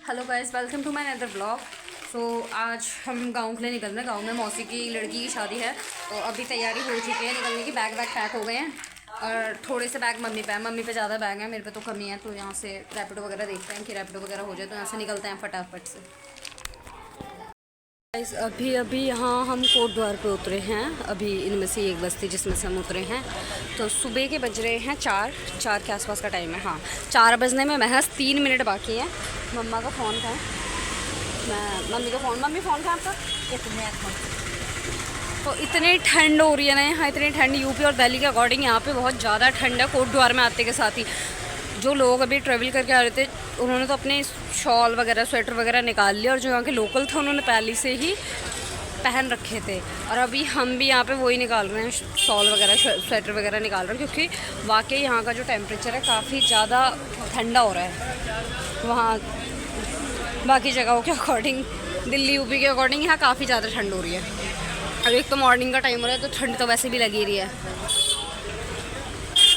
Hello guys, welcome to my another blog. So आज हम गांव के लिए निकल रहे हैं। गांव में मौसी की लड़की की शादी है, तो अभी तैयारी हो चुकी है निकलने की। बैग पैक हो गए हैं और थोड़े से बैग मम्मी पे ज़्यादा बैग है, मेरे पे तो कमी है। तो यहाँ से रैपिडो वगैरह देखते हैं कि रैपिडो वगैरह हो जाए तो यहाँ से निकलते हैं फटाफट से। गाइस अभी यहाँ हम कोट द्वार पे उतरे हैं। अभी इनमें से एक बस्ती जिसमें से हम उतरे हैं। तो सुबह के बज रहे हैं 4 के आसपास का टाइम है। हाँ, 4 बजने में महज 3 मिनट बाकी है। मम्मा का फ़ोन था, मम्मी फ़ोन था आपका। तो इतनी ठंड हो रही है ना यहाँ, इतनी ठंड। यूपी और दिल्ली के अकॉर्डिंग यहाँ पे बहुत ज़्यादा ठंड है। कोट द्वार में आते के साथ ही जो लोग अभी ट्रैवल करके आ रहे थे उन्होंने तो अपने शॉल वगैरह स्वेटर वगैरह निकाल लिया, और जो यहाँ के लोकल थे उन्होंने पहले से ही पहन रखे थे। और अभी हम भी यहाँ पे वही निकाल रहे हैं, शॉल वगैरह स्वेटर वगैरह निकाल रहे हैं, क्योंकि वाकई यहाँ का जो टेम्परेचर है काफ़ी ज़्यादा ठंडा हो रहा है। वहाँ बाकी जगहों के अकॉर्डिंग, दिल्ली यूपी के अकॉर्डिंग यहाँ काफ़ी ज़्यादा ठंड हो रही है। अब एक तो मॉर्निंग का टाइम हो रहा है तो ठंड तो वैसे भी लगी रही है।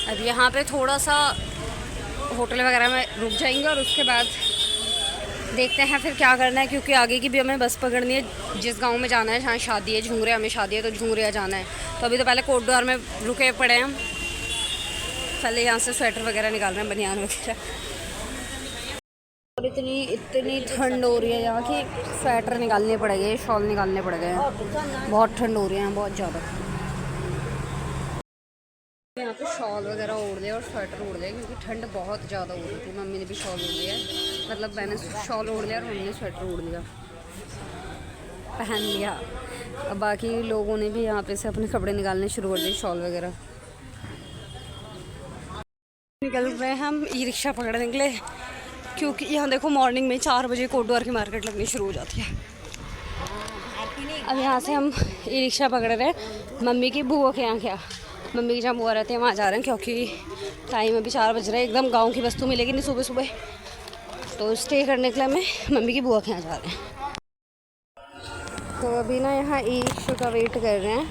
अब यहाँ पे थोड़ा सा होटल वगैरह में रुक जाएंगे और उसके बाद देखते हैं फिर क्या करना है, क्योंकि आगे की भी हमें बस पकड़नी है। जिस गांव में जाना है, जहाँ शादी है, झुंगरिया में शादी है, तो झुंगरिया जाना है। तो अभी तो पहले कोट द्वार में रुके पड़े हैं हम। पहले यहाँ से स्वेटर वगैरह निकाल रहे हैं, बनियान वगैरह। और इतनी ठंड हो रही है यहाँ की, स्वेटर निकालने पड़ेंगे, शॉल निकालने पड़ेंगे। बहुत ठंड हो रही है यहाँ, बहुत ज़्यादा। यहाँ पे शॉल वगैरह ओढ़ लिया और स्वेटर ओढ़ लिया, क्योंकि ठंड बहुत ज़्यादा हो रही थी। मम्मी ने भी शॉल ओढ़ लिया, मतलब मैंने शॉल ओढ़ लिया और मम्मी ने स्वेटर ओढ़ लिया, पहन लिया। अब बाकी लोगों ने भी यहाँ पे से अपने कपड़े निकालने शुरू कर दिए, शॉल वगैरह। निकल रहे हैं हम, ई रिक्शा पकड़ने के लिए, क्योंकि यहाँ देखो मॉर्निंग में 4 बजे कोट द्वार की मार्केट लगनी शुरू हो जाती है। अब यहाँ से हम ई रिक्शा पकड़ रहे हैं मम्मी की बुआ के यहाँ। क्या मम्मी की जहाँ बुआ रहते हैं वहाँ जा रहे हैं, क्योंकि टाइम अभी 4 बज रहे हैं। एकदम गांव की वस्तु मिलेगी नहीं सुबह सुबह, तो स्टे करने के लिए हमें मम्मी की बुआ के यहाँ जा रहे हैं। तो अभी ना यहाँ ई रिक्शा का वेट कर रहे हैं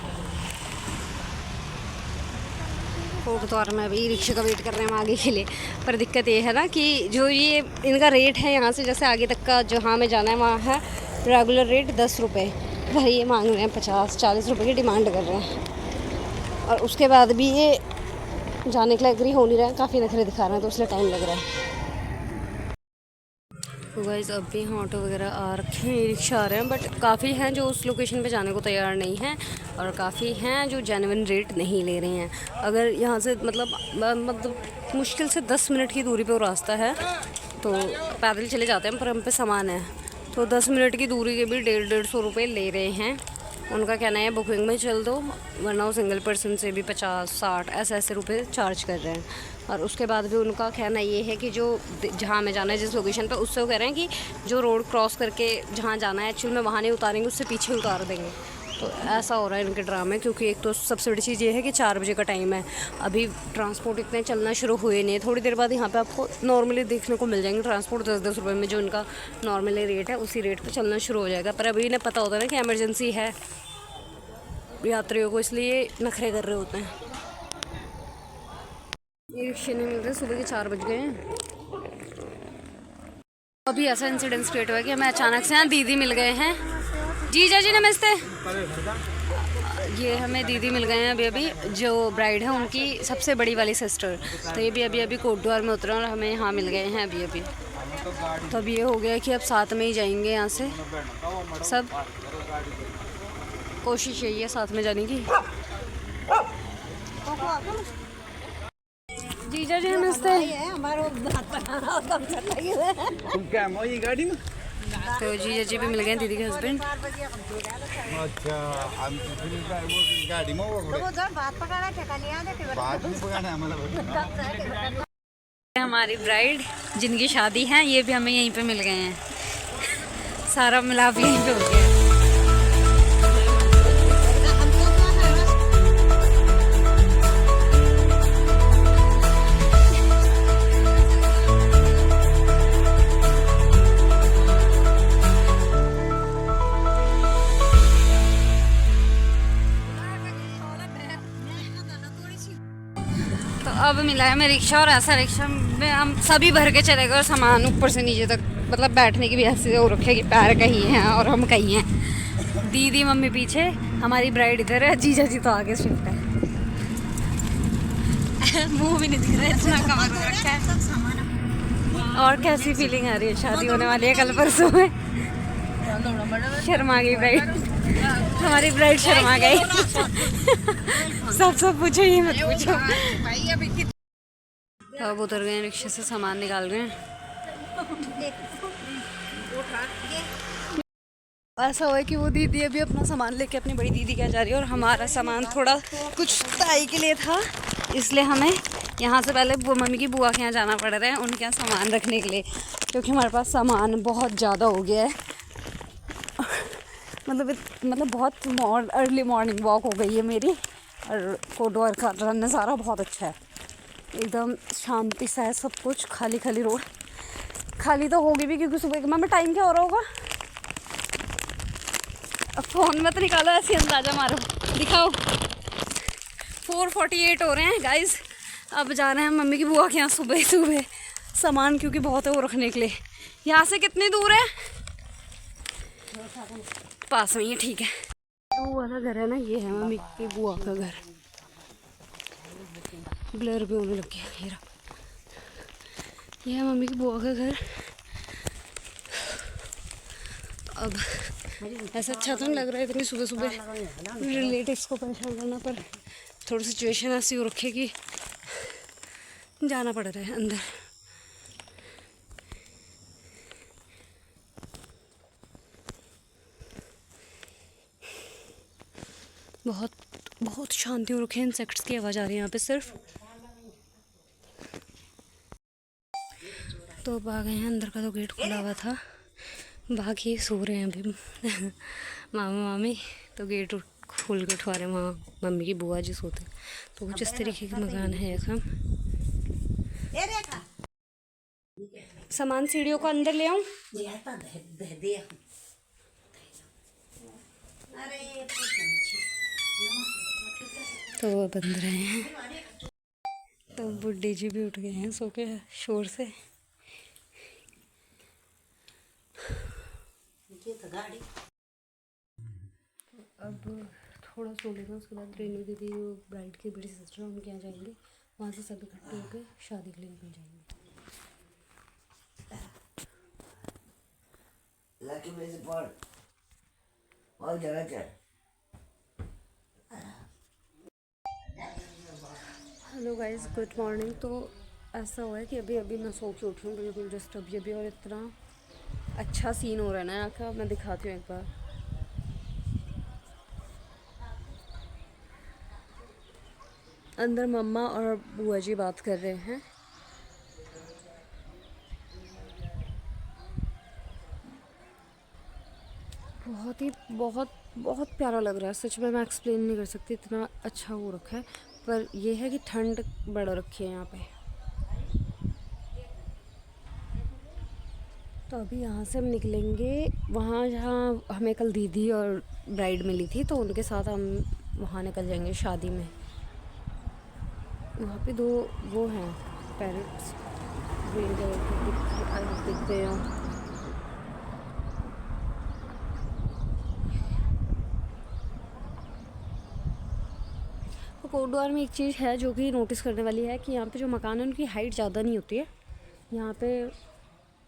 कोट द्वार में। अभी ई रिक्शा का वेट कर रहे हैं हम आगे के लिए। पर दिक्कत ये है ना कि जो ये इनका रेट है यहाँ से जैसे आगे तक का जहाँ हमें जाना है वहाँ है रेगुलर रेट 10 रुपये, पर ये मांग रहे हैं 50-40 रुपये की डिमांड कर रहे हैं। और उसके बाद भी ये जाने के लिए एग्री हो नहीं रहा है, काफ़ी नखरे दिखा रहे हैं, तो इसलिए टाइम लग रहा है। तो गाइस अब भी यहाँ ऑटो वगैरह आ रखे हैं, रिक्शा आ रहे हैं, बट काफ़ी हैं जो उस लोकेशन पे जाने को तैयार नहीं हैं, और काफ़ी हैं जो जेन्युइन रेट नहीं ले रहे हैं। अगर यहाँ से मतलब मुश्किल से 10 मिनट की दूरी पे वो रास्ता है, तो पैदल चले जाते हैं, पर हम पे सामान है, तो 10 मिनट की दूरी के भी 150-150 रुपये ले रहे हैं। उनका कहना है बुकिंग में चल दो, वरना वो सिंगल पर्सन से भी 50-60 ऐसे रुपये चार्ज कर रहे हैं। और उसके बाद भी उनका कहना ये है कि जो जहाँ हमें जाना है जिस लोकेशन पे, उससे वो कह रहे हैं कि जो रोड क्रॉस करके जहाँ जाना है एक्चुअल में वहाँ नहीं उतारेंगे, उससे पीछे उतार देंगे। तो ऐसा हो रहा है इनके ड्रामे, क्योंकि एक तो सबसे बड़ी चीज़ ये है कि 4 बजे का टाइम है, अभी ट्रांसपोर्ट इतने चलना शुरू हुए नहीं। थोड़ी देर बाद यहाँ पे आपको नॉर्मली देखने को मिल जाएंगे ट्रांसपोर्ट 10-10 रुपये में, जो उनका नॉर्मली रेट है उसी रेट पर चलना शुरू हो जाएगा। पर अभी इन्हें पता होता है ना कि एमरजेंसी है यात्रियों को, इसलिए नखरे कर रहे होते हैं। ये रिक्शे नहीं मिल रहे, सुबह के 4 बज गए हैं। अभी ऐसा इंसिडेंस क्रिएट हुआ कि हमें अचानक से यहाँ दीदी मिल गए हैं। जीजा जी नमस्ते। ये हमें दीदी मिल गए हैं अभी जो ब्राइड है उनकी सबसे बड़ी वाली सिस्टर। तो ये भी अभी कोट द्वार में उतरे और हमें यहाँ मिल गए हैं अभी। तो अब ये हो गया कि अब साथ में ही जाएंगे यहाँ से सब। कोशिश यही है साथ में जाने की। जीजा जी नमस्ते। तो जीजा जी भी मिल गए दीदी के हस्बैंड। हमारी ब्राइड जिनकी शादी है ये भी हमें यहीं पे मिल गए हैं, सारा मिलाप यहीं पे हो गया। तो अब मिला है हमें रिक्शा, और ऐसा रिक्शा में हम सभी भर के चले गए और सामान ऊपर से नीचे तक, मतलब बैठने की भी ऐसे हो रखे कि पैर कहीं हैं और हम कहीं हैं। दीदी मम्मी पीछे, हमारी ब्राइड इधर है, जीजा जी तो आगे शिफ्ट है। मुंह भी नहीं दिख रहा है, इतना कवर हो रखा है। और कैसी फीलिंग आ रही है? शादी होने वाली है कल परसों में। शर्मा गई ब्राइड, हमारी ब्राइड शर्मा गई। सब पूछो, ये मत पूछो। अब उतर गए रिक्शे से, सामान निकाल रहे हैं। ऐसा हुआ है कि वो दीदी अभी अपना सामान लेके अपनी बड़ी दीदी क्या जा रही है, और हमारा सामान थोड़ा कुछ ताई के लिए था, इसलिए हमें यहाँ से पहले मम्मी की बुआ के यहाँ जाना पड़ रहा है उनके यहाँ सामान रखने के लिए, क्योंकि हमारे पास सामान बहुत ज़्यादा हो गया है। मतलब बहुत अर्ली मॉर्निंग वॉक हो गई है मेरी, और कोटद्वार का नज़ारा बहुत अच्छा है, एकदम शांति सा है सब कुछ, खाली खाली रोड। खाली तो होगी भी क्योंकि सुबह का टाइम क्या हो रहा होगा, अब फ़ोन मत निकालो, ऐसे अंदाज़ा मारो, दिखाओ। 4:48 हो रहे हैं गाइस। अब जा रहे हैं मम्मी की बुआ के यहाँ सुबह सुबह सामान, क्योंकि बहुत है वो रखने के लिए। यहाँ से कितनी दूर है? पास में ही है, ठीक है। वो वाला घर है ना, ये है मम्मी की बुआ का घर। ब्लर भी होने लग गया। ये है मम्मी की बुआ का घर। अब ऐसा अच्छा तो नहीं लग रहा है इतनी सुबह सुबह रिलेटिव्स को परेशान करना, पर थोड़ी सिचुएशन ऐसी हो रखी है कि जाना पड़ रहा है अंदर। बहुत बहुत शांति हो रखी है, इंसेक्ट्स की आवाज़ आ रही है यहाँ पे सिर्फ। तो अब आ गए हैं अंदर, का तो गेट खुला हुआ था, बाकी सो रहे हैं अभी मामा मामी, तो गेट खोल के उठवा रहे हैं। वहाँ मम्मी की बुआ जी सोते, तो कुछ इस तरीके के मकान है यहाँ। सामान सीढ़ियों को अंदर ले आऊँ? तो वो बंद रहे हैं, तो बुड्ढी जी भी उठ गए हैं सो के शोर से। अब थोड़ा सो लेगा, उसके बाद रेनू दीदी जो ब्राइड की बड़ी सिस्टर है उनके यहाँ जाएंगे, वहाँ से सब इकट्ठे होकर शादी के लिए निकल जाएंगे। Hello guys, good morning. तो ऐसा हुआ है कि अभी अभी मैं सो के उठी हूँ बिल्कुल जस्ट अभी, और इतना अच्छा सीन हो रहा है ना यहाँ का, मैं दिखाती हूँ एक बार। अंदर मम्मा और बुआ जी बात कर रहे हैं। बहुत प्यारा लग रहा है सच में, मैं एक्सप्लेन नहीं कर सकती, इतना अच्छा हो रखा है। पर यह है कि ठंड बढ़ रखी है यहाँ पे। तो अभी यहाँ से हम निकलेंगे वहाँ जहाँ हमें कल दीदी और ब्राइड मिली थी, तो उनके साथ हम वहाँ निकल जाएंगे शादी में। वहाँ पे 2 वो हैं पैरट्स, दिखते हैं। तो कोटद्वार में एक चीज़ है जो कि नोटिस करने वाली है कि यहाँ पे जो मकान है उनकी हाइट ज़्यादा नहीं होती है। यहाँ पे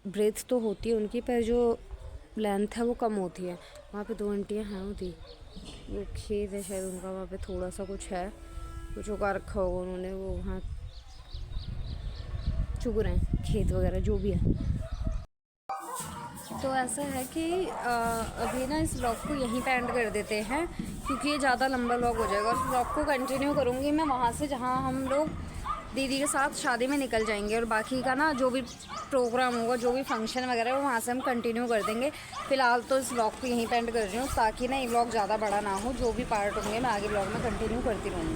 ब्रेथ तो होती है उनकी, पर जो लेंथ है वो कम होती है। वहाँ पे 2 आंटियाँ हैं, होती वो खेत है शायद उनका, वहाँ पे थोड़ा सा कुछ है, कुछ उगा रखा होगा उन्होंने, वो वहाँ चुग रहे हैं खेत वगैरह जो भी है। तो ऐसा है कि अभी ना इस व्लॉग को यहीं पे एंड कर देते हैं, क्योंकि ये ज़्यादा लंबा व्लॉग हो जाएगा। और व्लॉग को कंटिन्यू करूँगी मैं वहाँ से जहाँ हम लोग दीदी के साथ शादी में निकल जाएंगे, और बाकी का ना जो भी प्रोग्राम होगा, जो भी फंक्शन वगैरह वो वहाँ से हम कंटिन्यू कर देंगे। फिलहाल तो इस व्लॉग को यहीं पे एंड कर रही हूँ, ताकि ना ये व्लॉग ज़्यादा बड़ा ना हो। जो भी पार्ट होंगे मैं आगे व्लॉग में कंटिन्यू करती रहूँगी।